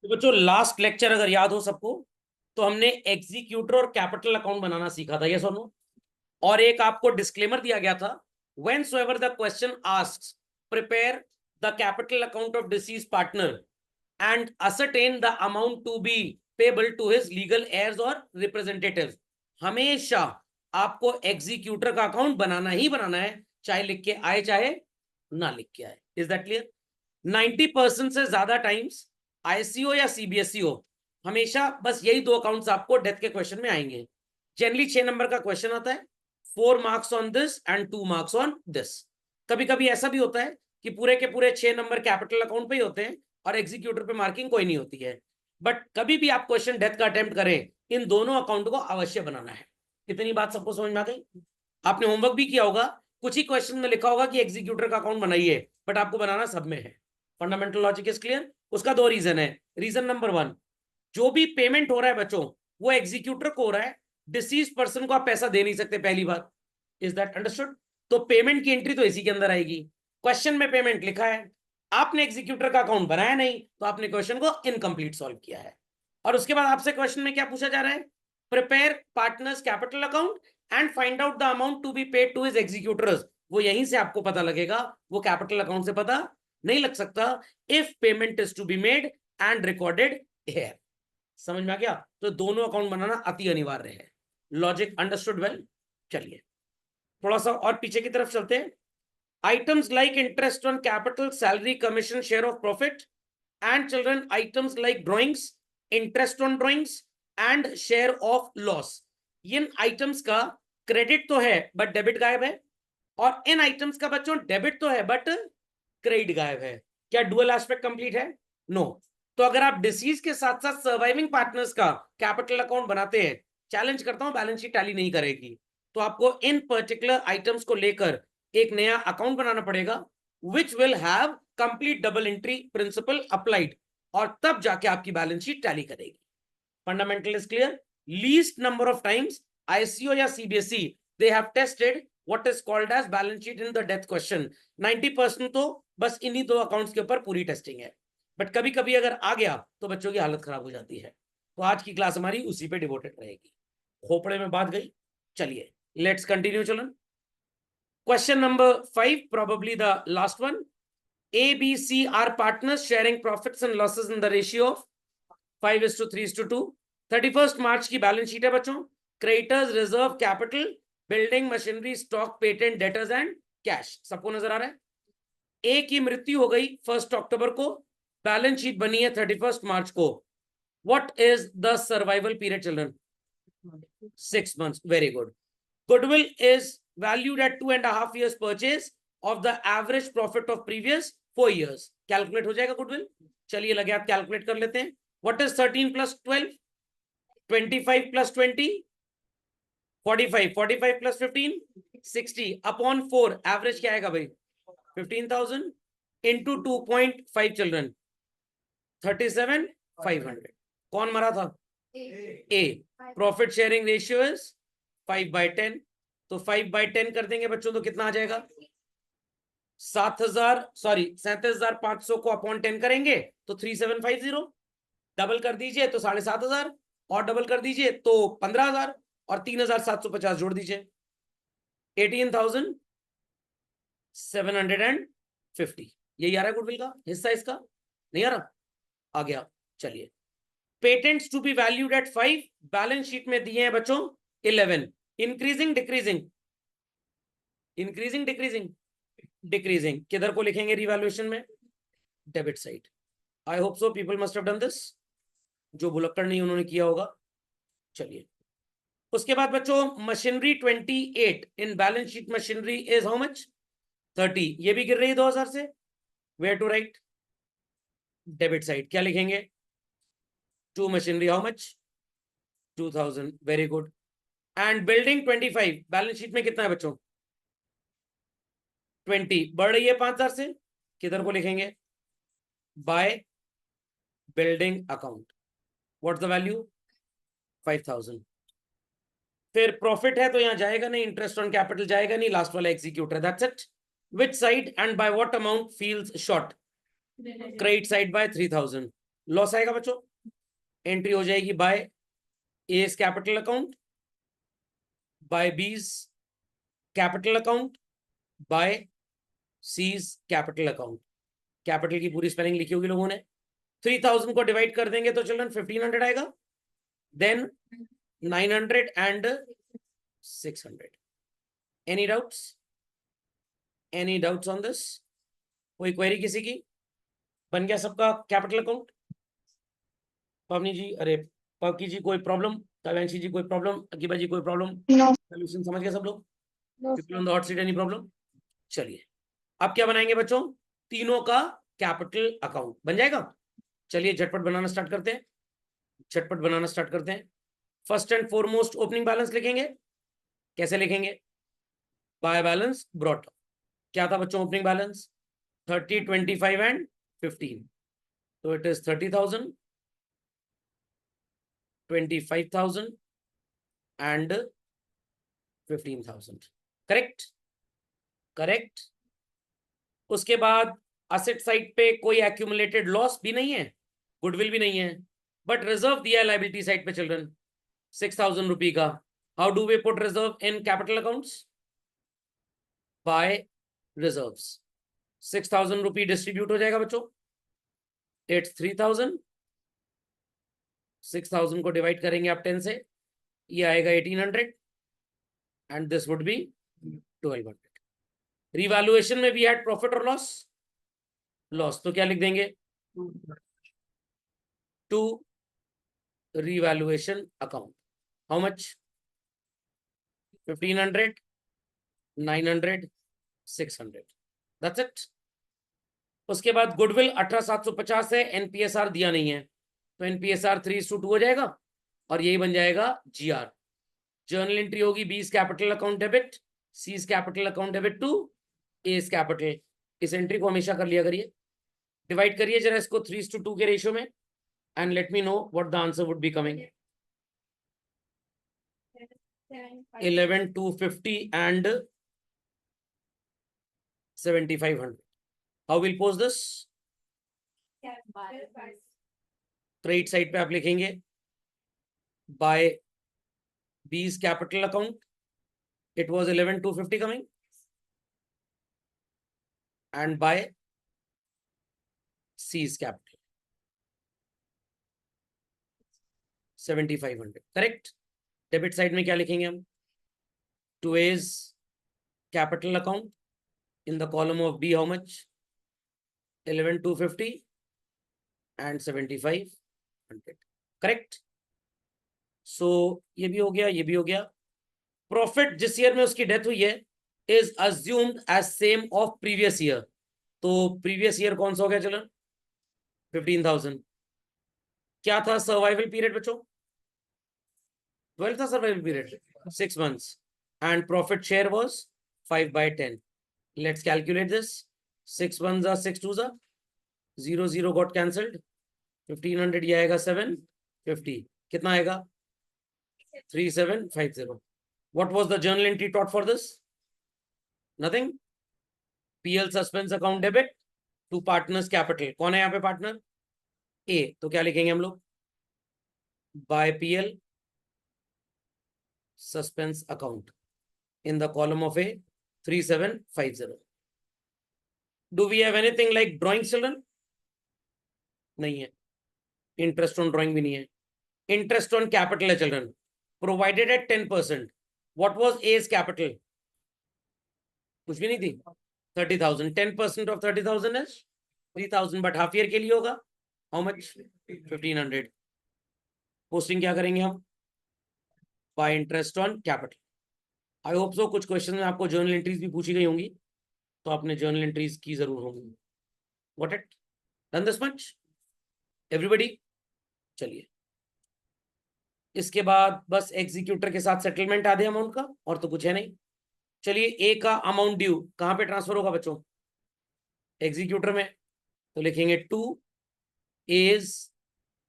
तो बच्चों last lecture अगर याद हो सबको, तो हमने एग्जीक्यूटर और कैपिटल अकाउंट बनाना सीखा था, यस और नो। और एक आपको डिस्क्लेमर दिया गया था, whensoever the question asks, prepare the capital account of deceased partner and ascertain the amount to be payable to his legal heirs or representatives। हमेशा आपको एग्जीक्यूटर का अकाउंट बनाना ही बनाना है, चाहे लिख के आए चाहे ना लिख के आए। Is that clear? 90% से ज्यादा टाइम्स आईसीओ या सीबीएसई हो, हमेशा बस यही दो अकाउंट्स आपको डेथ के क्वेश्चन में आएंगे। जनरली 6 नंबर का क्वेश्चन आता है, 4 marks on this and 2 marks on this. कभी कभी ऐसा भी होता है कि पूरे के पूरे 6 नंबर कैपिटल अकाउंट पे ही होते हैं और एग्जीक्यूटर पे मार्किंग कोई नहीं होती है। बट कभी भी आप क्वेश्चन डेथ का अटेम्प्ट करें, इन दोनों अकाउंट को अवश्य बनाना है। इतनी बात सबको समझ में आ गई? आपने होमवर्क भी किया होगा, कुछ ही क्वेश्चन में लिखा होगा कि एग्जीक्यूटर का अकाउंट बनाइए, बट आपको बनाना सब में है। Fundamental logic is clear? उसका दो रीजन है। रीजन नंबर 1, जो भी पेमेंट हो रहा है बच्चों, वो एग्जीक्यूटर को हो रहा है, डिसीज पर्सन को आप पैसा दे नहीं सकते, पहली बात। Is that understood? तो पेमेंट की एंट्री तो इसी के अंदर आएगी। क्वेश्चन में पेमेंट लिखा है, आपने एग्जीक्यूटर का अकाउंट बनाया नहीं, तो आपने क्वेश्चन को इनकम्प्लीट सॉल्व किया है। और उसके बाद आपसे क्वेश्चन में क्या पूछा जा रहा है? Prepare partners capital account and find out the amount to be paid to his executors. वो यहीं से आपको पता लगेगा, वो कैपिटल अकाउंट से पता नहीं लग सकता। If payment is to be made and recorded here. समझ में आ गया? तो दोनों अकाउंट बनाना अति अनिवार्य है। Logic understood well? चलिए थोड़ा सा और पीछे की तरफ चलते हैं। Items like interest on capital, salary, commission, share of profit and children items like drawings, interest on drawings and share of loss. In items का क्रेडिट तो है बट डेबिट गायब है, और इन आइटम्स का बच्चों डेबिट तो है बट क्रेडिट गायब है। क्या डुअल एस्पेक्ट कंप्लीट है? नो। तो अगर आप डिसीज के साथ साथ सर्वाइविंग पार्टनर्स का कैपिटल अकाउंट बनाते हैं, चैलेंज करता हूं बैलेंस शीट टैली नहीं करेगी, तो आपको इन पर्टिकुलर आइटम्स को लेकर एक नया अकाउंट बनाना पड़ेगा, which will have complete double entry principle applied, और तब जाके आपकी बैलेंस शीट टैली करेगी। Fundamental is clear? Least number of times ICO या CBSE they have tested what is called as balance sheet in the death question। 90% तो बस इन्हीं दो अकाउंट्स के ऊपर पूरी टेस्टिंग है, बट कभी कभी अगर आ गया तो बच्चों की हालत खराब हो जाती है। तो आज की क्लास हमारी उसी पे डिवोटेड रहेगी। खोपड़े में बात गई। चलिए लेट्स कंटिन्यू चलन। Question number 5, probably the last one। A, B, C are partners sharing profits and losses in the ratio of 5:3:2। 31st मार्च की बैलेंस शीट है बच्चों। Creditors, reserve, capital, building, machinery, stock, patent, debtors and cash. सबको नजर आ रहा है? ए की मृत्यु हो गई 1 अक्टूबर को, बैलेंस शीट बनी है 31 मार्च को। What is the survival period children? 6 months। Very good. Goodwill is valued at 2.5 years purchase of the average profit of previous 4 years। Calculate हो जाएगा गुडविल? चलिए लगे आप कैलकुलेट कर लेते हैं। What is 13 + 12? 25 + 20? 45। 45 + 15? 60 अपॉन 4। एवरेज क्या आएगा भाई? 15,000 इंटू 2.5 चिल्ड्रन, 37,500। कौन मरा था? A. Profit sharing ratio is 5/10। तो 5/10 कर देंगे बच्चों तो कितना आ जाएगा? 37,500 को अपॉन 10 करेंगे तो 3750। डबल कर दीजिए तो 7,500, और डबल कर दीजिए तो 15,000, और 3,750 जोड़ दीजिए, 18,750। यही आ रहा है गुडविल का हिस्सा। इसका नहीं आ रहा? आ गया। चलिए patents to be valued at 5, balance sheet में दिए हैं बच्चों 11। Increasing decreasing? Increasing decreasing? Decreasing. किधर को लिखेंगे रिवैल्यूएशन में? Debit side. I hope so people must have done this. जो भुलक्कड़ नहीं उन्होंने किया होगा। चलिए उसके बाद बच्चों machinery 28 in balance sheet. Machinery is how much? 30। ये भी गिर रही है 2000 से। Where to write? Debit side. क्या लिखेंगे? To machinery how much? 2000। Very good. And building 25 balance sheet में कितना है बच्चों? 20। बढ़ रही है 5000 से। किधर को लिखेंगे? By building account. What's the value? 5000। फिर प्रॉफिट है तो यहां जाएगा नहीं, इंटरेस्ट ऑन कैपिटल जाएगा नहीं, लास्ट वाला executor. That's it. Which side and by what amount falls short? Credit side by 3000। Loss आएगा बच्चों, एंट्री हो जाएगी by A's capital account, by B's capital account, by C's capital account. Capital की पूरी spelling लिखी होगी लोगों ने। 3000 को डिवाइड कर देंगे तो चिल्ड्रन 1500 आएगा, then 900 and 600। Any doubts, any doubts on this? कोई क्वेरी किसी की? बन गया सबका कैपिटल अकाउंट? पवनी जी, अरे पवकी जी कोई प्रॉब्लम? काव्यांशी जी कोई प्रॉब्लम? अकीबा जी कोई प्रॉब्लम? सोल्यूशन समझ गए सब लोग? People on the hot seat, any problem? चलिए अब क्या बनाएंगे बच्चों, तीनों का कैपिटल अकाउंट बन जाएगा। चलिए झटपट बनाना स्टार्ट करते हैं, झटपट बनाना स्टार्ट करते हैं। First and foremost opening balance लिखेंगे। कैसे लिखेंगे? By balance brought. क्या था बच्चों ओपनिंग बैलेंस? 30, 25 एंड 15। तो it is 30,000, 25,000 and 15,000। Correct, correct. उसके बाद असेट साइड पे कोई एक्यूमुलेटेड लॉस भी नहीं है, गुडविल भी नहीं है, बट रिजर्व दिया है लाइबिलिटी साइड पे चिल्ड्रन 6,000 रुपी का। How do we put reserve in capital accounts? By reserves. 6,000 rupee distribute हो जाएगा बच्चों, इट्स 3,000। 6,000 को डिवाइड करेंगे आप 10 से, ये आएगा 1,800 and this would be 1,200। Revaluation में वी हैड प्रॉफिट और लॉस, लॉस तो क्या लिख देंगे? To revaluation account. How much? 1,500, 900, 600। That's it. उसके बाद गुडविल 18,750 है, एनपीएसआर दिया नहीं है, तो एनपीएसआर 3:2 हो जाएगा और यही बन जाएगा जीआर। जर्नल एंट्री होगी B's capital account debit, C's capital account debit to A's capital. इस एंट्री को हमेशा कर लिया करिए। डिवाइड करिए जरा इसको 3:2 के रेशियो में and let me know what the answer would be coming. 11,250 and 7,500। How will post this? Credit side पे आप लिखेंगे by B's capital account, it was 11,250 coming, and by C's capital 7,500। Correct. Debit side में क्या लिखेंगे हम? To A's capital account in the column of B how much? 11,250 and 7,500। Correct. सो ये भी हो गया, ये भी हो गया। प्रॉफिट जिस ईयर में उसकी डेथ हुई है is assumed as same of previous year. तो प्रीवियस ईयर कौन सा हो गया चलन? 15,000। क्या था सर्वाइवल पीरियड बच्चों? 12 था survival period, 6 months, and profit share was 5/10। Let's calculate this. 6 1s are 6 2s are 0 0 got cancelled। 1,500 ये आएगा 750। कितना आएगा? 3,750। What was the journal entry taught for this? Nothing. PL suspense account debit to partners capital। कौन है यहाँ पे partner? A। तो क्या लिखेंगे हम लोग? By PL suspense account in the column of A 3,750। Do we have anything like drawing children? नहीं है। इंटरेस्ट ऑन ड्राइंग भी नहीं है। इंटरेस्ट ऑन कैपिटल है children, provided at 10%। What was A's capital? कुछ भी नहीं थी। 30,000। 10% of 30,000 is 3,000, but half year के लिए होगा हाउ मच? 1,500। पोस्टिंग क्या करेंगे हम? Bye interest on capital. I hope सो कुछ क्वेश्चन में आपको जर्नल एंट्रीज भी पूछी गई होंगी, तो आपने जर्नल एंट्रीज की जरूर होंगी। What it done this much everybody? चलिए इसके बाद बस एग्जीक्यूटर के साथ सेटलमेंट आधे अमाउंट का, और तो कुछ है नहीं। चलिए ए का अमाउंट ड्यू कहां पे ट्रांसफर होगा बच्चों? एग्जीक्यूटर में। तो लिखेंगे to as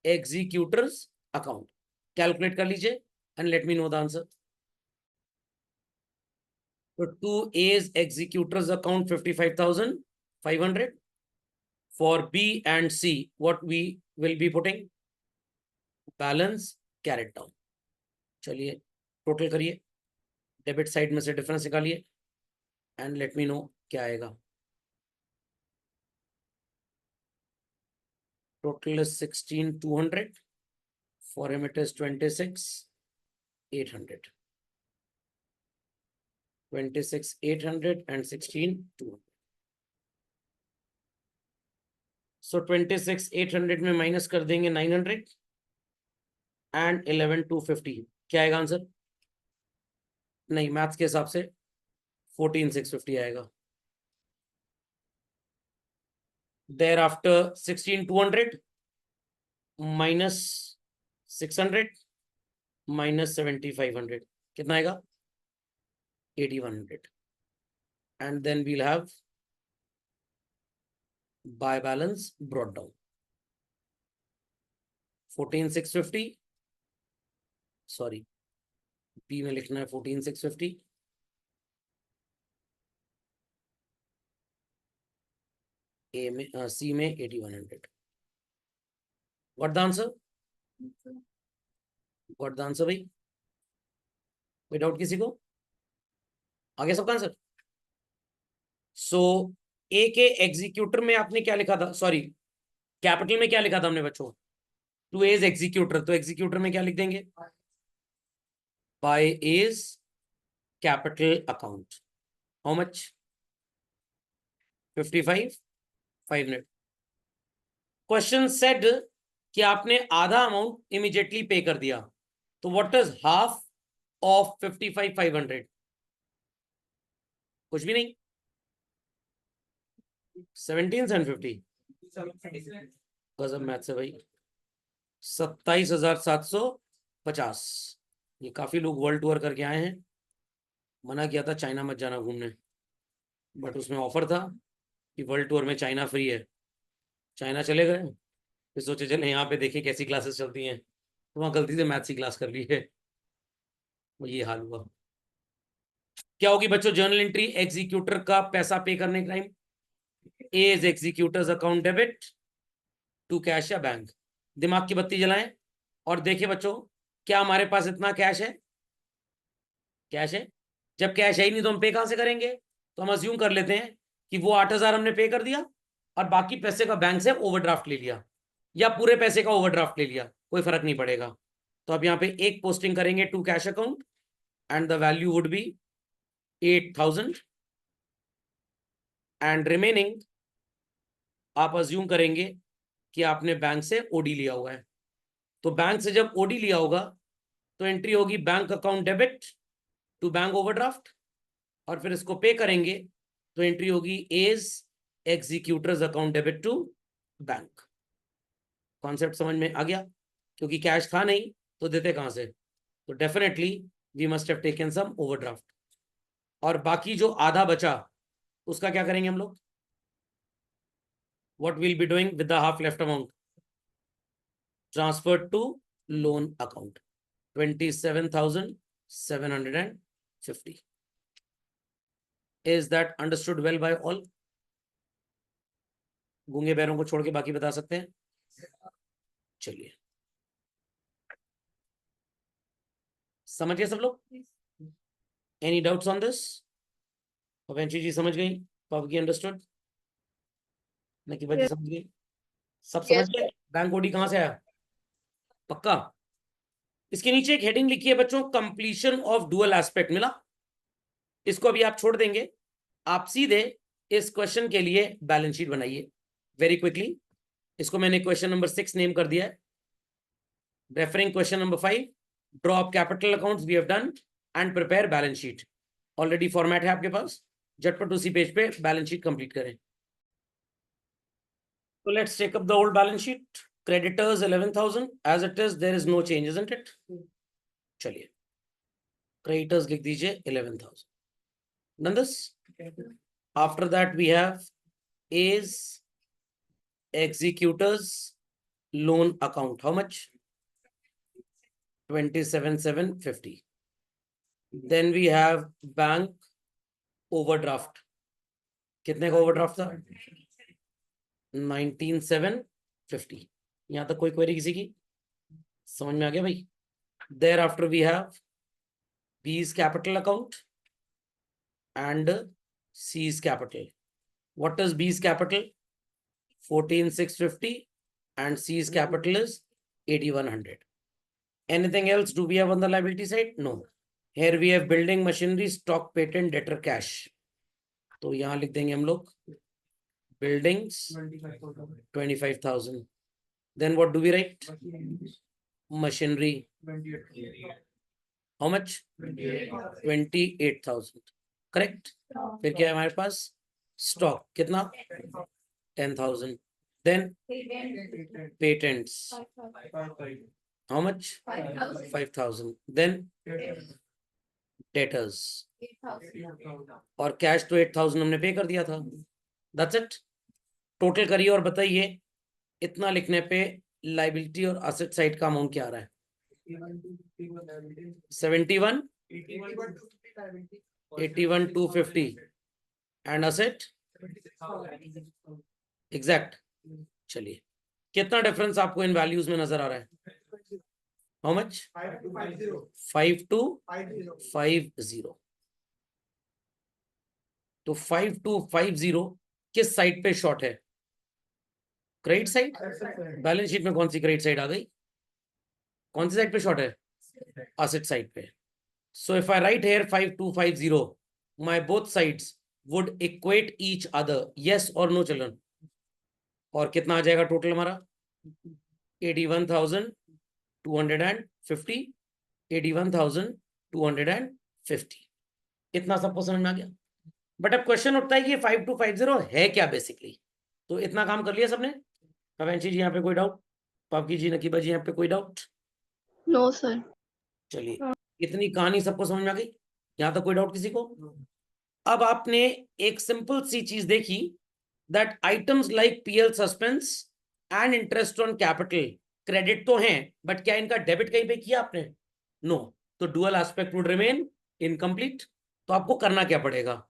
executors account. Calculate कर लीजिए and let me know the answer. तो to as executors account 55,500 For B and C, what we will be putting? Balance carried down. चलिए टोटल करिए, डेबिट साइड में से डिफरेंस निकालिए and let me no क्या आएगा. Total is 16,200. For him it is 26,800. 26,800 and 16,200. So 26,800 में minus कर देंगे 900 एंड 11,250. क्या आएगा आंसर? नहीं, मैथ्स के हिसाब से 14,650 आएगा. Thereafter 16,200 minus 600 minus 7,500. कितना आएगा? 8,100. And then we'll have buy balance brought down. 14,650. Sorry, B में लिखना है 14,650. ए में सी में 8,100. What the answer? What the answer भाई? कोई डाउट किसी को? आगे सबका आंसर. सो ए के एग्जीक्यूटर में आपने क्या लिखा था? सॉरी, कैपिटल में क्या लिखा था हमने बच्चों? To A's executor. तो एग्जीक्यूटर में क्या लिख देंगे? By A's capital account. How much? 55,500. Question said कि आपने आधा अमाउंट इमीडिएटली पे कर दिया, तो व्हाट इज हाफ ऑफ 55,500? कुछ भी नहीं. 17,750. गजब मैथ से भाई. 27,750. ये काफी लोग वर्ल्ड टूर करके आए हैं. मना किया था चाइना मत जाना घूमने, बट उसमें ऑफर था कि वर्ल्ड टूर में चाइना फ्री है. चाइना चले गए, फिर सोचे चले यहाँ पे देखें कैसी क्लासेस चलती हैं, तो वहाँ गलती से मैथ्स की क्लास कर ली है. वो ये हाल हुआ. क्या होगी बच्चों जर्नल एंट्री? एग्जीक्यूटर का पैसा पे करने का time. A is executors account debit to cash या बैंक. दिमाग की बत्ती जलाएं और देखिए बच्चों, क्या हमारे पास इतना कैश है? कैश है. जब कैश है ही नहीं तो हम पे कहां से करेंगे? तो हम अज्यूम कर लेते हैं कि वो 8,000 हमने पे कर दिया और बाकी पैसे का बैंक से ओवरड्राफ्ट ले लिया, या पूरे पैसे का ओवरड्राफ्ट ले लिया, कोई फर्क नहीं पड़ेगा. तो अब यहाँ पे एक पोस्टिंग करेंगे to cash account and the value would be 8,000 and remaining आप अज्यूम करेंगे कि आपने बैंक से ओडी लिया हुआ है. तो बैंक से जब ओडी लिया होगा तो एंट्री होगी bank account debit to bank overdraft, और फिर इसको पे करेंगे तो एंट्री होगी A's executors account debit to bank. Concept समझ में आ गया? क्योंकि कैश था नहीं तो देते कहां से? तो definitely we must have taken some overdraft. और बाकी जो आधा बचा उसका क्या करेंगे हम लोग? What will be doing with the half left amount? Transfer to loan account. 27,750. Is that understood well by all? गूंगे बैरों को छोड़ के बाकी बता सकते हैं. चलिए, समझ गए सब लोग? Any doubts on this? पवेंची जी समझ गई? पवकी अंडरस्टूड? नकी बच्ची समझ गई? सब समझ गए? बैंक ओडी कहां से आया? पक्का? इसके नीचे एक हेडिंग लिखी है बच्चों, कंप्लीशन ऑफ डुअल एस्पेक्ट. मिला? इसको अभी आप छोड़ देंगे, आप सीधे इस क्वेश्चन के लिए बैलेंस शीट बनाइए वेरी क्विकली. इसको मैंने क्वेश्चन नंबर 6 नेम कर दिया है. Referring question number 5, draw up capital accounts we have done and prepare balance sheet. Already format है आपके पास, झटपट उसी पेज पे बैलेंस शीट कंप्लीट करें. So let's take up the old balance sheet. Creditors 11,000 as it is, there is no change, isn't it? चलिए, creditors लिख दीजिए 11,000. Done this? After that we have A's executors loan account. How much? 27,750. Then we have bank overdraft. कितने का overdraft था? 19,750। यहां तक कोई query किसी की? समझ में आ गया भाई? Thereafter we have B's capital account and C's capital. What is B's capital? 14,650 and C's capital is 8,100. Anything else do we have on the liability side? No. Here we have building machinery, stock, patent, debtor, cash. तो यहां लिख देंगे हम लोग buildings 25,000. Then what do we write? Machinery. How much? 28,000. Correct. फिर क्या है हमारे पास? स्टॉक कितना? 10,000. Then patents how much? 5,000. Then debtors और कैश तो 8,000 हमने पे कर दिया था. That's it. टोटल करिए और बताइए इतना लिखने पे लाइबिलिटी और असेट साइड का अमाउंट क्या आ रहा है? 71 81,250 एंड असेट एग्जैक्ट. चलिए कितना डिफरेंस आपको इन वैल्यूज में नजर आ रहा है? How much? 5250. तो 5250 किस साइड पे शॉर्ट है? Credit side. बैलेंस शीट में कौन सी क्रेडिट साइड आ गई? कौन सी साइड पे शॉर्ट है? असेट साइड पे. So if I write here 5250, my both sides would equate each other. Yes or no children? और कितना आ जाएगा टोटल हमारा? 81,250. 81,250. इतना सबको समझ में आ गया? बट अब क्वेश्चन उठता है कि 5250 है क्या बेसिकली. तो इतना काम कर लिया सबने? अवेंशी जी यहाँ पे कोई डाउट? पापकी जी, नकीबा जी यहाँ पे कोई डाउट? No sir. चलिए इतनी कहानी सबको समझ में आ गई? यहाँ तक कोई डाउट किसी को? अब आपने एक सिंपल सी चीज देखी that items like PL suspense and interest on capital credit तो हैं, बट क्या इनका डेबिट कहीं पे किया आपने? नो. तो dual aspect would remain incomplete. तो आपको करना क्या पड़ेगा?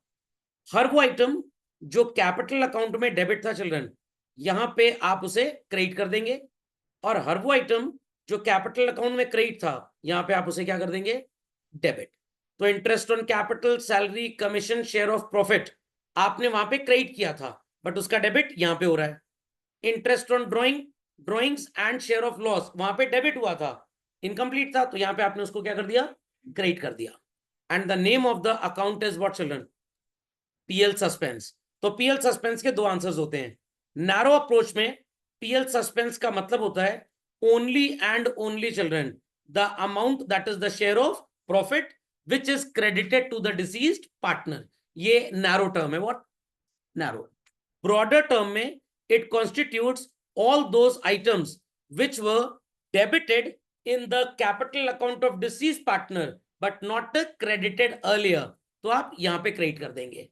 हर वो आइटम जो कैपिटल अकाउंट में डेबिट था चिल्ड्रन, यहां पे आप उसे क्रेडिट कर देंगे, और हर वो आइटम जो कैपिटल अकाउंट में क्रेडिट था, यहां पे आप उसे क्या कर देंगे? डेबिट. तो interest on capital, salary, commission, share of profit आपने वहां पे क्रेडिट किया था, बट उसका डेबिट यहां पे हो रहा है. Interest on drawings and share of loss वहां पे डेबिट हुआ था, इनकम्प्लीट था, तो यहां पे आपने उसको क्या कर दिया? क्रेडिट कर दिया. And the name of the account is what children? PL suspense. तो पीएल सस्पेंस के दो आंसर्स होते हैं. नैरो अप्रोच में पीएल सस्पेंस का मतलब होता है only and only children the amount that is the share of profit which is credited to the deceased partner. ये narrow term है. what? narrow. broader term में it constitutes all those items which were debited in the capital account of deceased partner but not credited earlier. तो आप यहां पे credit कर देंगे.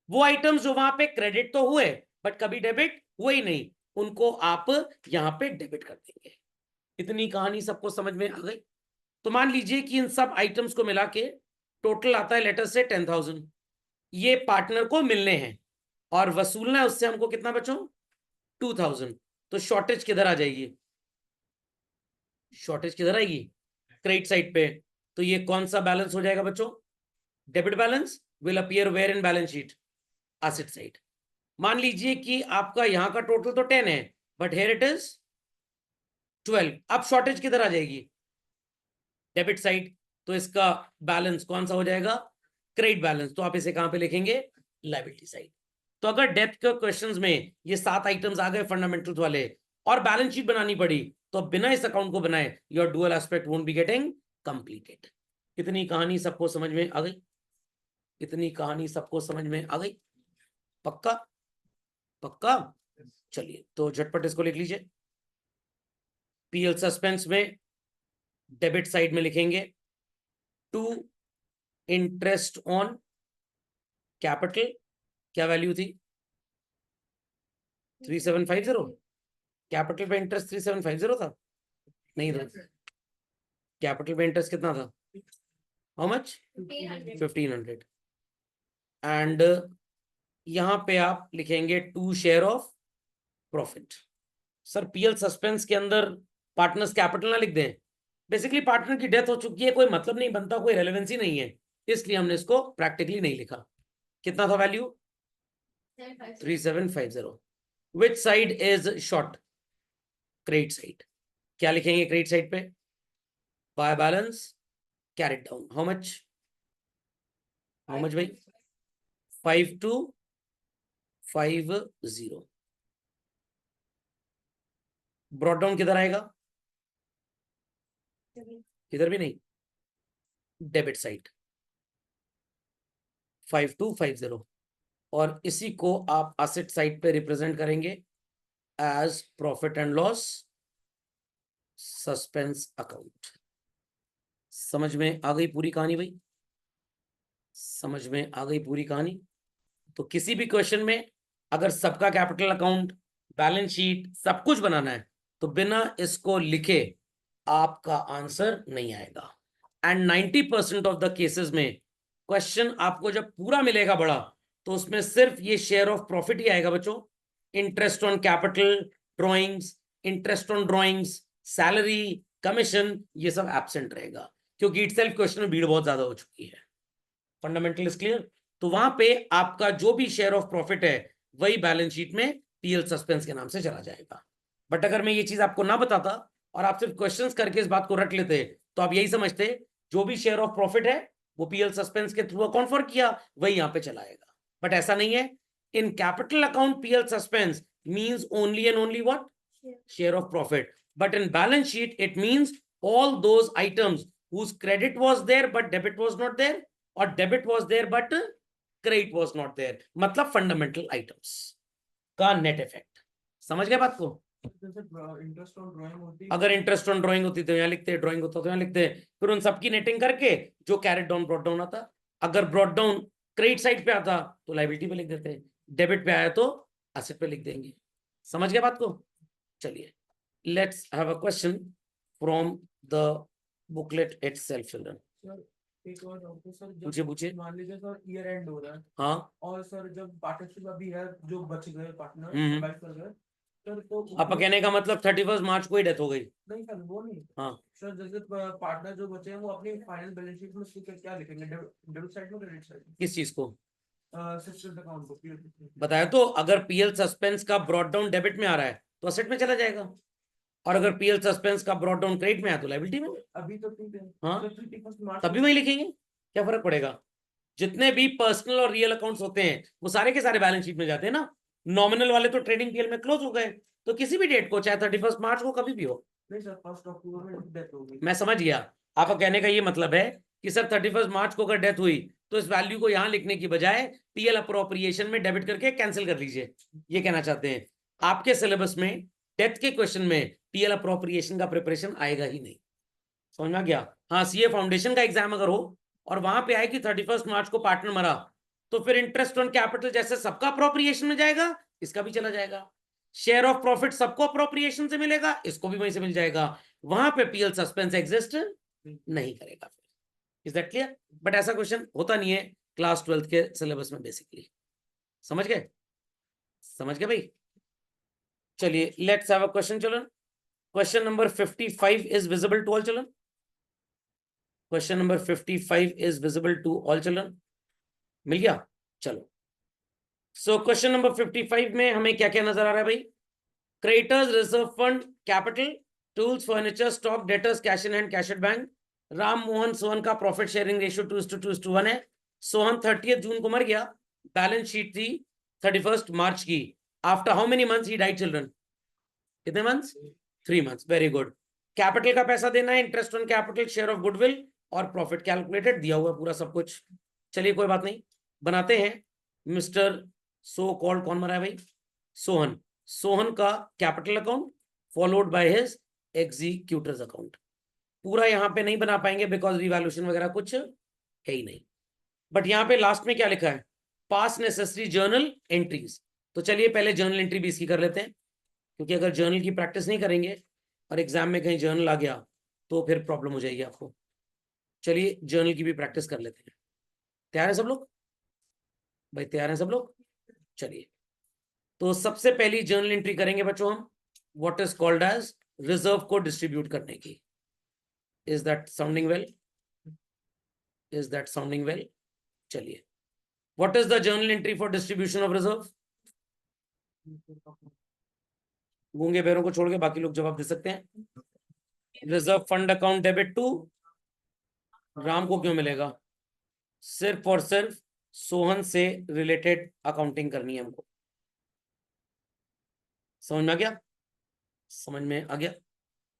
वो आइटम्स जो वहां पे क्रेडिट तो हुए बट कभी डेबिट हुए ही नहीं, उनको आप यहां पे डेबिट कर देंगे. इतनी कहानी सबको समझ में आ गई? तो मान लीजिए कि इन सब आइटम्स को मिला के टोटल आता है लेटर से 10,000. ये पार्टनर को मिलने हैं और वसूलना है उससे हमको कितना बच्चों? 2,000. तो शॉर्टेज किधर आ जाएगी? शॉर्टेज किधर आएगी? क्रेडिट साइड पे. तो ये कौन सा बैलेंस हो जाएगा बच्चों? Debit balance will appear where in balance sheet? Asset side. मान लीजिए कि आपका यहां का टोटल तो 10 है, बट हियर इट इज 12. अब शॉर्टेज किधर आ जाएगी? Debit side. तो इसका बैलेंस कौन सा हो जाएगा? Credit balance. तो आप इसे कहां पे लिखेंगे? Liability side. तो अगर डेप्थ के क्वेश्चंस में ये 7 आइटम्स आ गए फंडामेंटल्स वाले और बैलेंस शीट बनानी पड़ी, तो बिना इस अकाउंट को बनाए your dual aspect won't be getting completed. इतनी कहानी सबको समझ में आ गई? इतनी कहानी सबको समझ में आ गई? पक्का? पक्का. चलिए तो झटपट इसको लिख लीजिए. पीएल सस्पेंस में डेबिट साइड में लिखेंगे टू इंटरेस्ट ऑन कैपिटल. क्या वैल्यू थी? 3750. कैपिटल पे इंटरेस्ट 3750 था? नहीं था. कैपिटल पे इंटरेस्ट कितना था? How much? 1500. एंड यहां पे आप लिखेंगे to share of profit. Sir PL suspense के अंदर पार्टनर्स कैपिटल ना लिख दें? बेसिकली पार्टनर की डेथ हो चुकी है, कोई मतलब नहीं बनता, कोई रेलेवेंसी नहीं है, इसलिए हमने इसको प्रैक्टिकली नहीं लिखा। कितना था value? 3750। Which side is short? Credit side. क्या लिखेंगे क्रेडिट साइड पे? By balance carried down. How much? How much भाई? 5250। ब्रॉड डाउन किधर आएगा? किधर भी नहीं, डेबिट साइड 5250, और इसी को आप एसेट साइड पे रिप्रेजेंट करेंगे as profit and loss suspense account. समझ में आ गई पूरी कहानी भाई? समझ में आ गई पूरी कहानी? तो किसी भी क्वेश्चन में अगर सबका कैपिटल अकाउंट, बैलेंस शीट सब कुछ बनाना है तो बिना इसको लिखे आपका आंसर नहीं आएगा। एंड 90% ऑफ द केसेस में क्वेश्चन आपको जब पूरा मिलेगा बड़ा, तो उसमें सिर्फ ये शेयर ऑफ प्रॉफिट ही आएगा बच्चों। Interest on capital, drawings, interest on drawings, salary, commission, ये सब एब्सेंट रहेगा, क्योंकि इटसेल्फ क्वेश्चन में भीड़ बहुत ज्यादा हो चुकी है। Fundamental is clear? तो वहां पे आपका जो भी शेयर ऑफ प्रॉफिट है वही बैलेंस शीट में पीएल सस्पेंस के नाम से चला जाएगा। बट अगर मैं ये चीज आपको ना बताता और आप सिर्फ क्वेश्चंस करके इस बात को रट लेते, तो आप यही समझते जो भी शेयर ऑफ प्रॉफिट है वो पीएल सस्पेंस के थ्रू अकाउंट फॉर किया वही यहां पे चलाएगा। बट ऐसा नहीं है। In capital account PL suspense means only and only what? Share of profit. But in balance sheet it means all those items whose credit was there but debit was not there, और debit was there but credit was not there, मतलब fundamental items का net effect. समझ गए बात को? Interest on drawing होती, अगर interest on drawing होती तो यहाँ लिखते, ड्राइंग होता तो यहाँ लिखते, फिर उन सबकी नेटिंग करके जो कैरेट डाउन ब्रॉट डाउन आता, अगर ब्रॉट डाउन क्रेडिट साइड पे आता तो लाइबिलिटी पे लिख देते, डेबिट पे आया तो एसेट पे लिख देंगे। समझ गए बात को? चलिए let's have a question from the booklet itself children. एक और डाउट है सर, पूछिए पूछिए। मान लीजिए सर ईयर एंड हो रहा है, हाँ, और सर जब पार्टनरशिप अभी है, जो बच गए पार्टनर हम्म। सर्वाइव कर गए सर, तो आपका कहने का मतलब 31 मार्च को ही डेथ हो गई? नहीं सर, वो नहीं। हाँ, सर जैसे पार्टनर जो बचे हैं वो अपनी फाइनल बैलेंस शीट में क्या लिखेंगे, डेबिट साइड में क्रेडिट साइड में? किस चीज को? सिस्टम अकाउंट को बताया तो, अगर पीएल सस्पेंस का ब्रॉड डाउन डेबिट में आ रहा है तो असेट में चला जाएगा, और अगर पीएल सस्पेंस का ब्रॉड डाउन क्रेडिट में आया तो लायबिलिटी में। अभी तो ठीक है। हाँ, सर 31 मार्च तभी वही लिखेंगे, क्या फर्क पड़ेगा? जितने भी पर्सनल और रियल अकाउंट्स होते हैं वो सारे के सारे बैलेंस शीट में जाते हैं ना। नॉमिनल वाले तो ट्रेडिंग पीएल में क्लोज हो गए, तो किसी भी डेट को, चाहे 31 मार्च को, कभी भी हो। नहीं सर, 1 अक्टूबर में डेथ होगी। मैं समझ गया, आपका कहने का ये मतलब है कि सर 31 मार्च को अगर डेथ हुई तो इस वैल्यू को यहां लिखने की बजाय पीएल अप्रोप्रिएशन में डेबिट करके कैंसिल कर लीजिए, ये कहना चाहते हैं। आपके सिलेबस में डेथ के क्वेश्चन में पीएल अप्रोप्रिएशन का प्रिपरेशन आएगा ही नहीं। समझ में आ गया? हाँ, सीए फाउंडेशन का एग्जाम अगर हो और वहां पे आए कि 31 मार्च को पार्टनर मरा, तो फिर इंटरेस्ट ऑन कैपिटल जैसे सबका अप्रोप्रिएशन में जाएगा, इसका भी चला जाएगा। शेयर ऑफ प्रॉफिट सबको अप्रोप्रिएशन से मिलेगा, इसको भी वहीं से मिल जाएगा। वहां पे पीएल सस्पेंस एग्जिस्ट नहीं करेगा। Is that clear? बट ऐसा क्वेश्चन होता नहीं है क्लास 12th के सिलेबस में बेसिकली। समझ गए? समझ गए भाई? चलिए let's have a question children. Question number 55 is visible to all children? Question number 55 is visible to all children? मिल गया? चलो, सो क्वेश्चन नंबर 55 में हमें क्या क्या नजर आ रहा है भाई? Creditors, reserve fund, capital, tools, furniture, stock, debtors, cash in hand, cash at bank. Ram Mohan Sohan का प्रॉफिट शेयरिंग रेशियो 2:2:1 है। सोहन 30 जून को मर गया। बैलेंस शीट थी 31 मार्च की। After how many months he died children? कितने months? 3 months. Very good. Capital का पैसा देना है, interest on capital, share of goodwill और प्रॉफिट कैलकुलेटेड, दिया हुआ पूरा सब कुछ। चलिए कोई बात नहीं, बनाते हैं। मिस्टर सो कॉल्ड कौन मरा है भाई? सोहन। सोहन का capital account followed by his executors account. पूरा यहां पे नहीं बना पाएंगे बिकॉज रिवैल्यूएशन वगैरह कुछ है ही नहीं। बट यहां पे लास्ट में क्या लिखा है? Pass necessary journal entries. तो चलिए पहले जर्नल एंट्री भी इसकी कर लेते हैं, क्योंकि अगर जर्नल की प्रैक्टिस नहीं करेंगे और एग्जाम में कहीं जर्नल आ गया तो फिर प्रॉब्लम हो जाएगी आपको। चलिए जर्नल की भी प्रैक्टिस कर लेते हैं। तैयार है सब लोग? भाई तैयार है सब लोग? चलिए तो सबसे पहली जर्नल एंट्री करेंगे बच्चों हम, what is called as reserve को डिस्ट्रीब्यूट करने की। Is that sounding well? Is that sounding well? चलिए, what is the journal entry for distribution of reserve? गूंगे बैरों को छोड़ के बाकी लोग जवाब दे सकते हैं। Reserve fund account debit to Ram को क्यों मिलेगा? सिर्फ और सिर्फ सोहन से रिलेटेड अकाउंटिंग करनी है हमको। समझ में आ गया? समझ में आ गया?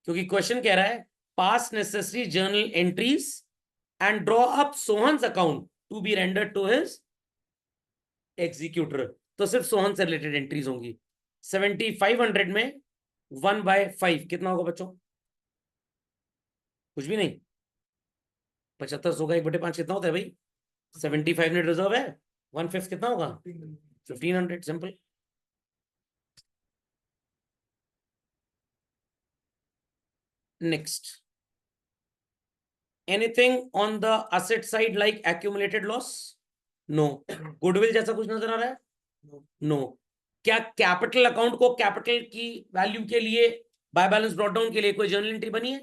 क्योंकि क्वेश्चन कह रहा है pass necessary journal entries and draw up Sohan's account to be rendered to his executor. तो सिर्फ सोहन से रिलेटेड एंट्रीज होंगी। 7500 में 1/5 कितना होगा बच्चों? कुछ भी नहीं। 75 का 1/5 कितना होता है भाई? 75 नेट रिजर्व है, 1/5 कितना होगा? 1500। Simple. Next, anything on the asset side like accumulated loss? No. Goodwill जैसा कुछ नजर आ रहा है? नो। क्या कैपिटल अकाउंट को कैपिटल की वैल्यू के लिए बाय बैलेंस ब्रॉट डाउन के लिए कोई जर्नल एंट्री बनी है?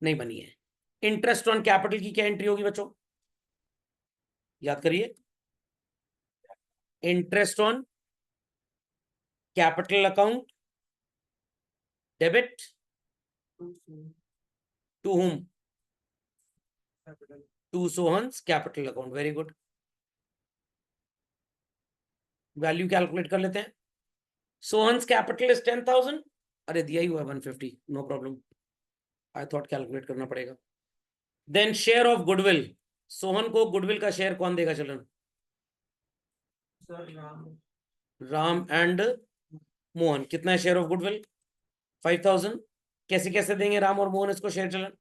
नहीं बनी है। इंटरेस्ट ऑन कैपिटल की क्या एंट्री होगी बच्चों? याद करिए, interest on capital account debit to whom? To Sohan's capital account. Very good. Value calculate कर लेते हैं। Sohan's capital is 10,000। अरे दिया ही हुआ है 150, no problem. I thought calculate करना पड़ेगा। Then share of goodwill, Sohan को गुडविल का शेयर कौन देगा चलन? राम एंड मोहन। कितना है शेयर ऑफ गुडविल? 5,000। कैसे कैसे देंगे राम और मोहन इसको शेयर चलन?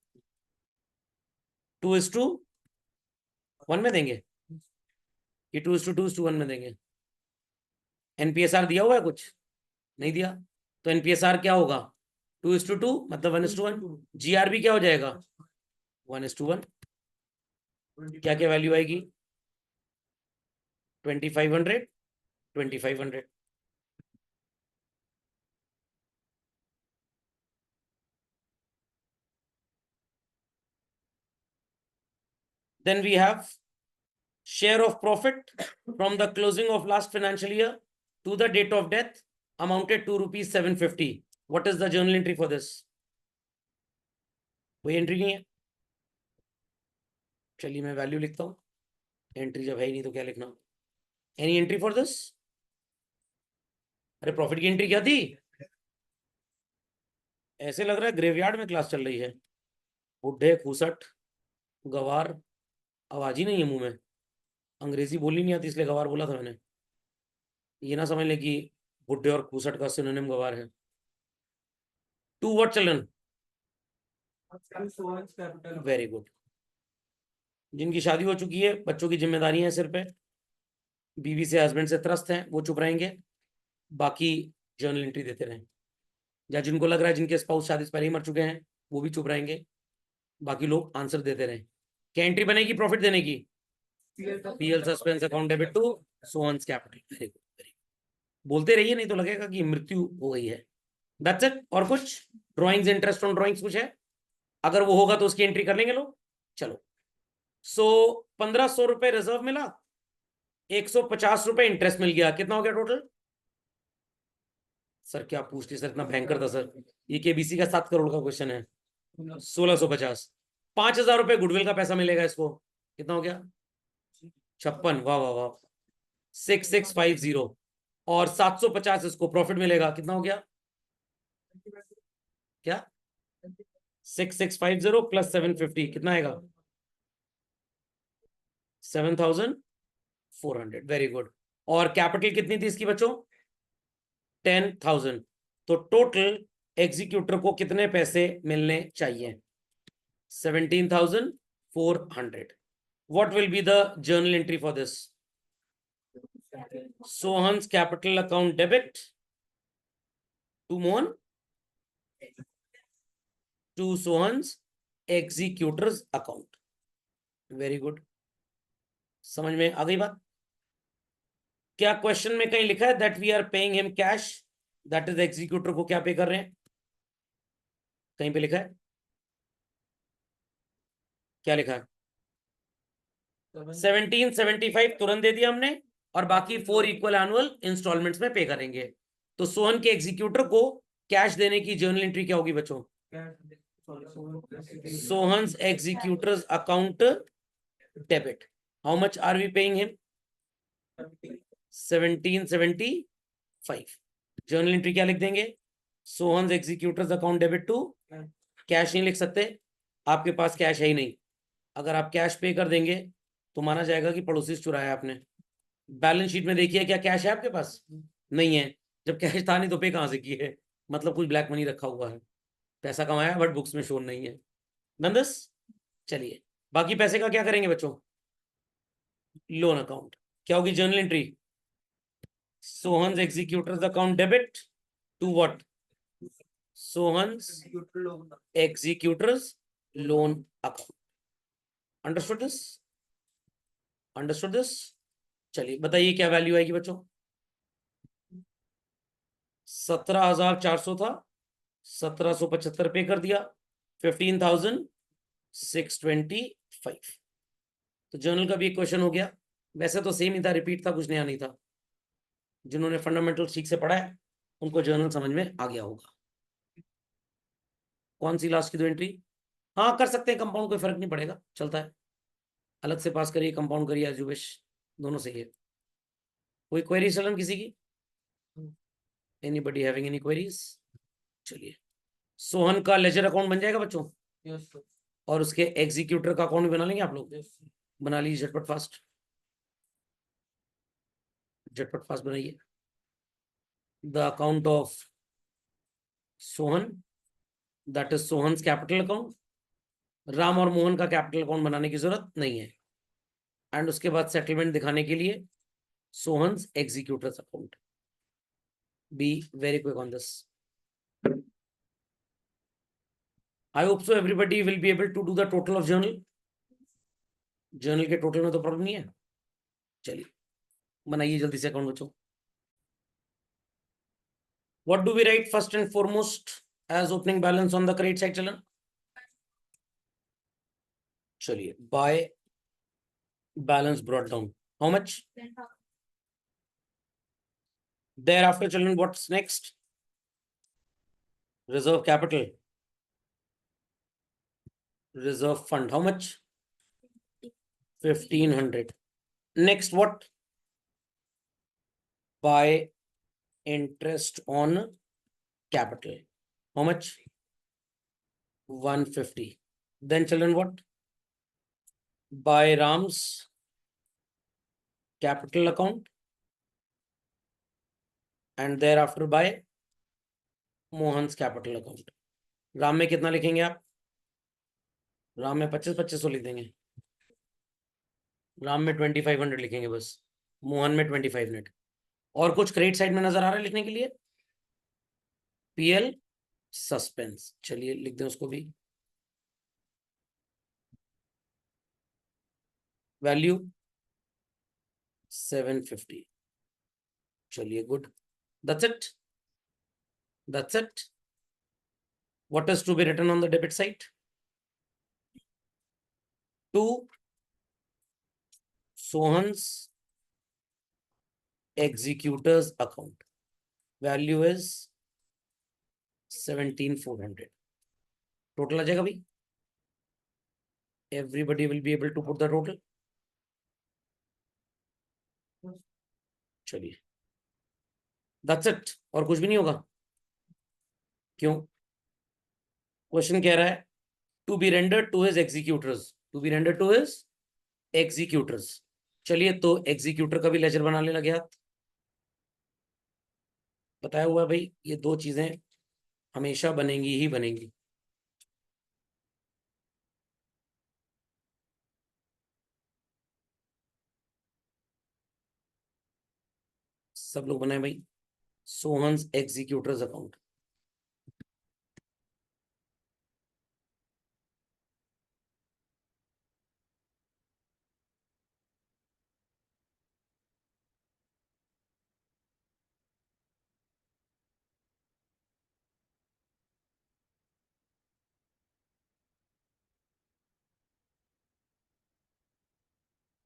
2:1 में देंगे कि 2:2:1 में देंगे? एनपीएसआर दिया हुआ है कुछ? नहीं दिया। तो एनपीएसआर क्या होगा? 2:2 मतलब 1:1। जीआरबी क्या हो जाएगा? 1:1। क्या क्या वैल्यू आएगी? 2500 2500। Then we have share of profit from the closing of last financial year to the date of death amounted to rupees 750. What is the journal entry for this? कोई एंट्री नहीं है। चलिए मैं वैल्यू लिखता हूँ, entry जब है ही नहीं तो क्या लिखना। Any entry for this? अरे प्रॉफिट की एंट्री क्या थी? ऐसे लग रहा है ग्रेवयार्ड में क्लास चल रही है। बुढ़े, खूसट, गवार, आवाज ही नहीं है मुंह में। अंग्रेजी बोलनी नहीं आती इसलिए गवार बोला था मैंने। ये ना समझ ले कि बुढ़े और खूसट का सिनोनिम गवार है। टू व्हाट चलन? Very good. जिनकी शादी हो चुकी है, बच्चों की जिम्मेदारी है सिर पे, बीवी से हस्बैंड से त्रस्त हैं, वो चुप रहेंगे, बाकी जर्नल एंट्री देते रहें। या जिनको लग रहा है जिनके स्पाउस शादी से पहले ही मर चुके हैं, वो भी चुप रहेंगे, बाकी लोग आंसर देते रहें। क्या एंट्री बनेगी प्रॉफिट देने की? PL suspense account debit to Sohan's capital. Very good, very good. बोलते रहिए नहीं तो लगेगा कि मृत्यु हो गई है। That's it. और कुछ ड्राइंग्स, इंटरेस्ट ऑन ड्राइंग्स कुछ है? अगर वो होगा तो उसकी एंट्री कर लेंगे लोग। चलो, 1500 रुपए रिजर्व मिला, 150 रुपए इंटरेस्ट मिल गया, कितना हो गया टोटल? सर क्या पूछते सर, इतना भयंकर था सर। ये केबीसी का 7 करोड़ का क्वेश्चन है। 1650। 5,000 रुपए गुडविल का पैसा मिलेगा इसको, कितना हो गया? 56। वाह वाह वाह। 6650। और 750 इसको प्रॉफिट मिलेगा, कितना हो गया? क्या? 6650 प्लस 750 कितना आएगा? 7,400। Very good. और कैपिटल कितनी थी इसकी बच्चों? 10,000। तो टोटल एग्जीक्यूटर को कितने पैसे मिलने चाहिए? 17,400। What will be the journal entry for this? Sohan's capital account debit to Mohan to Sohan's executor's account. Very good. समझ में आ गई बात? क्या क्वेश्चन में कहीं लिखा है that we are paying him cash, that is executor को क्या पे कर रहे हैं? कहीं पे लिखा है? क्या लिखा है? 1775 तुरंत दे दिया हमने, और बाकी 4 इक्वल एनुअल इंस्टॉलमेंट्स में पे करेंगे। तो सोहन के एग्जीक्यूटर को कैश देने की जर्नल एंट्री क्या होगी बच्चों? Sohan's executors account debit. How much are we paying him? 1775। Journal entry क्या लिख देंगे? Sohan's executors account debit to, cash नहीं लिख सकते, आपके पास कैश है ही नहीं। अगर आप कैश पे कर देंगे तो माना जाएगा कि पड़ोसी से चुराया आपने। बैलेंस शीट में देखिए क्या कैश है आपके पास? नहीं है। जब कैश था नहीं तो पे कहां से किए? मतलब कुछ ब्लैक मनी रखा हुआ है, पैसा कमाया बट बुक्स में शो नहीं है। नंदस, चलिए बाकी पैसे का क्या करेंगे बच्चों? Loan account. क्या होगी journal entry? Sohan's executors account debit to what? Sohan's executors loan account. Understood this? Understood this? चलिए बताइए क्या वैल्यू आएगी बच्चों? 17,400 था, 1775 पे कर दिया, 15,625। तो जर्नल का भी एक क्वेश्चन हो गया। वैसे तो सेम ही था, रिपीट था, कुछ नया नहीं था। जिन्होंने फंडामेंटल ठीक से पढ़ा है उनको जर्नल समझ में आ गया होगा। कौन सी लास्ट की 2 एंट्री? हाँ कर सकते हैं, कंपाउंड कोई फर्क नहीं पड़ेगा, चलता है। अलग से पास करिए, कंपाउंड करिए, एज यू विश, दोनों सही है। कोई क्वेरी चलन किसी की? Anybody having any queries? चलिए, सोहन का लेजर अकाउंट बन जाएगा बच्चों, यस सर। और उसके एग्जीक्यूटर का अकाउंट भी बना लेंगे आप लोग? बना लीजिए झटपट फास्ट, झटपट फास्ट बनाइए। The account of Sohan, that is Sohan's capital account. Ram और मोहन का कैपिटल अकाउंट बनाने की जरूरत नहीं है। एंड उसके बाद सेटलमेंट दिखाने के लिए Sohan's executors account. Be very quick on this. I hope so everybody will be able to do the total of journal. Journal के टोटल में तो प्रॉब्लम नहीं है। चलिए बनाइए जल्दी से अकाउंट बच्चों। What do we write first and foremost as opening balance on the credit side children? चलिए by balance brought down how much? Thereafter children what's next? Reserve capital, reserve fund how much? 1,500. Next what? By interest on capital how much? 150. Then children what? By Ram's capital account, and thereafter by Mohan's capital account. Ram में कितना लिखेंगे आप? राम में 2500 लिख देंगे। राम में 2500 लिखेंगे बस, मोहन में 2500। और कुछ क्रेडिट साइड में नजर आ रहा है लिखने के लिए? पीएल सस्पेंस, चलिए लिख दें उसको भी। वैल्यू 750। चलिए good, that's it, that's it. What is to be written on the debit side? To Sohan's executors account, value is 17,400। Total आ जाएगा भाई, everybody will be able to put the total. चलिए दैट्स इट, और कुछ भी नहीं होगा? क्यों? क्वेश्चन कह रहा है to be rendered to his executors, to be rendered to his executors. चलिए तो एग्जीक्यूटर का भी लेजर बनाने लगे आप। बताया हुआ है भाई, ये 2 चीजें हमेशा बनेंगी ही बनेंगी। सब लोग बनाए भाई, Sohan's executors account.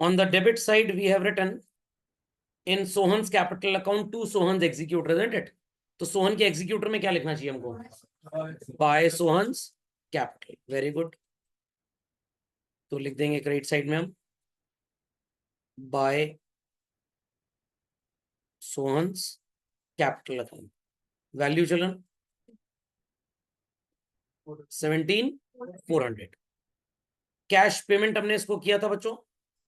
On the debit side, we have written in Sohan's capital account to Sohan's executor, isn't it? तो सोहन के एग्जीक्यूटर में क्या लिखना चाहिए हमको? By Sohan's capital. Very good. तो लिख देंगे क्रेडिट साइड में हम by Sohan's capital account. Value चलन 17,400. कैश पेमेंट हमने इसको किया था बच्चों,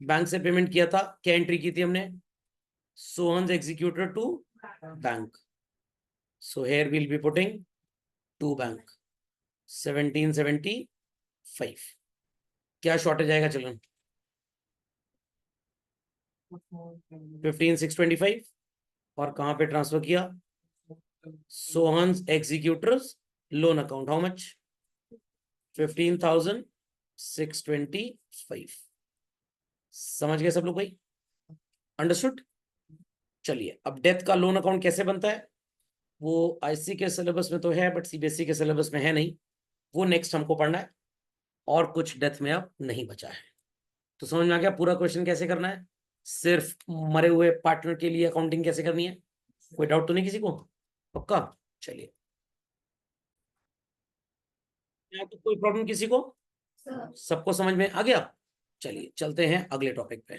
बैंक से पेमेंट किया था. क्या एंट्री की थी हमने? Sohan's executor to bank. So here we'll be putting to bank 1775. क्या शॉर्टेज आएगा चलन? 15,625. और कहां पे ट्रांसफर किया? Sohan's executors loan account. How much? 15,625. समझ गए सब लोग भाई? अंडरस्टूड? चलिए, अब डेथ का लोन अकाउंट कैसे बनता है वो आईसी के सिलेबस में तो है, बट सीबीएसई के सिलेबस में है नहीं. वो नेक्स्ट हमको पढ़ना है. और कुछ डेथ में अब नहीं बचा है. तो समझ में आ गया पूरा क्वेश्चन कैसे करना है? सिर्फ मरे हुए पार्टनर के लिए अकाउंटिंग कैसे करनी है? कोई डाउट तो नहीं किसी को? पक्का? चलिए, तो कोई प्रॉब्लम किसी को? सबको समझ में आ गया? चलिए चलते हैं अगले टॉपिक पे.